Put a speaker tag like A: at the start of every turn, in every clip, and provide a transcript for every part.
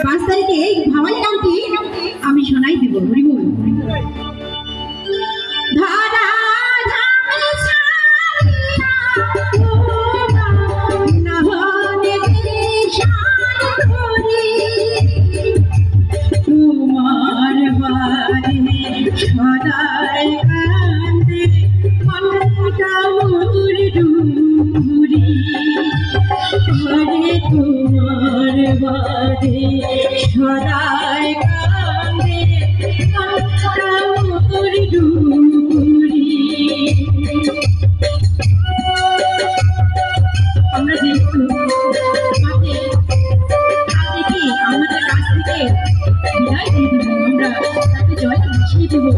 A: 5 তারিখে এই ভাওয়াই গানটি আমি শোনাই দেব। হরি বল। ধারা ধামে ছাড়িয়া নহনে শান করি তোমার বাড়ি সদাই কান্দে মনটা মোর ডুরি ঘরে তোমার বাড়ি সদাই কান্দে মনটা মোর ডুরি। আমরা যেহেতু আমাদের কাছ থেকে বিদায় দিয়ে দেবো, আমরা তাকে জয় মিশিয়ে দেবো।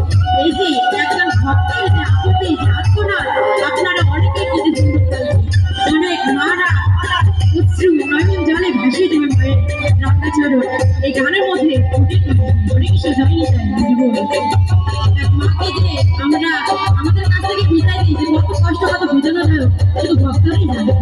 A: এই যে একজন ভক্তের যে আপত্তি আত্মনা আপনারা অনেকে কিন্তু অনেক মারা অশ্রু নয়ন জলে ভাসিয়ে দেবে মায়ের রান্নাচরণ। এই গানের মধ্যে অনেক কিছু জানি মাকে যে আমরা আমাদের কাছ থেকে বিদায় দিই, যে কত কষ্ট কত বেদনা হয় শুধু ভক্তরাই জানে।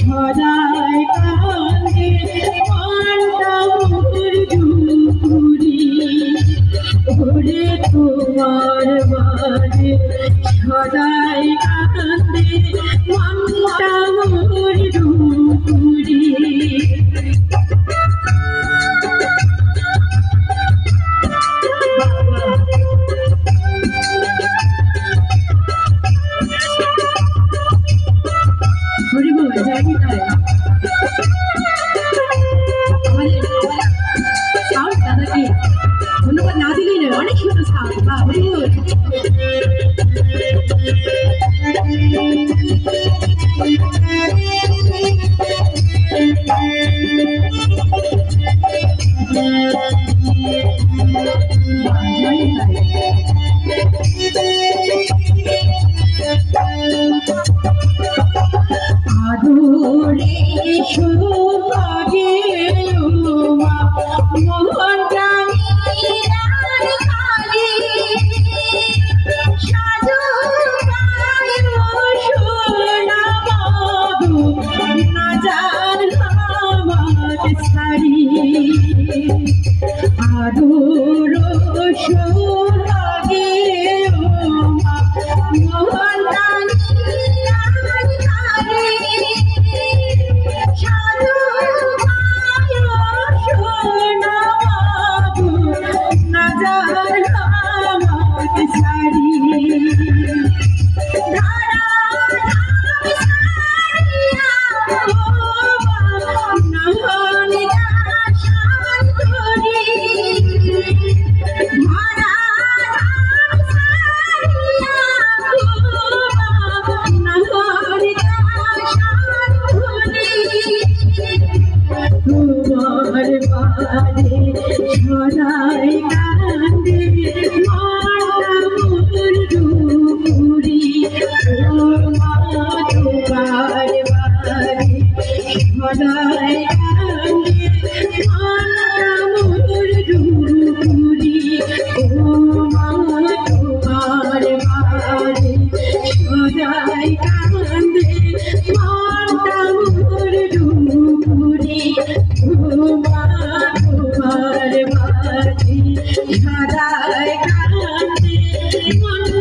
A: সদাই কান্দে মনটা মোর ডুরি ঘরে তোমার বাড়ি সদাই কান্দে মনটা মোর ডুরি। ধন্যবাদ না দিলেই নয়, অনেক সুন্দর সাউন্ড। আদরে সুভাগে মোহন আদর সোহাগে মোহন সদাই কান্দে মনটা মোর ডুরি তোমার বাড়ি সদাই কান্দে মনটা মোর ডুরি তোমার বাড়ি সদাই কান্দে মনটা মোর ডুরি তোমার মন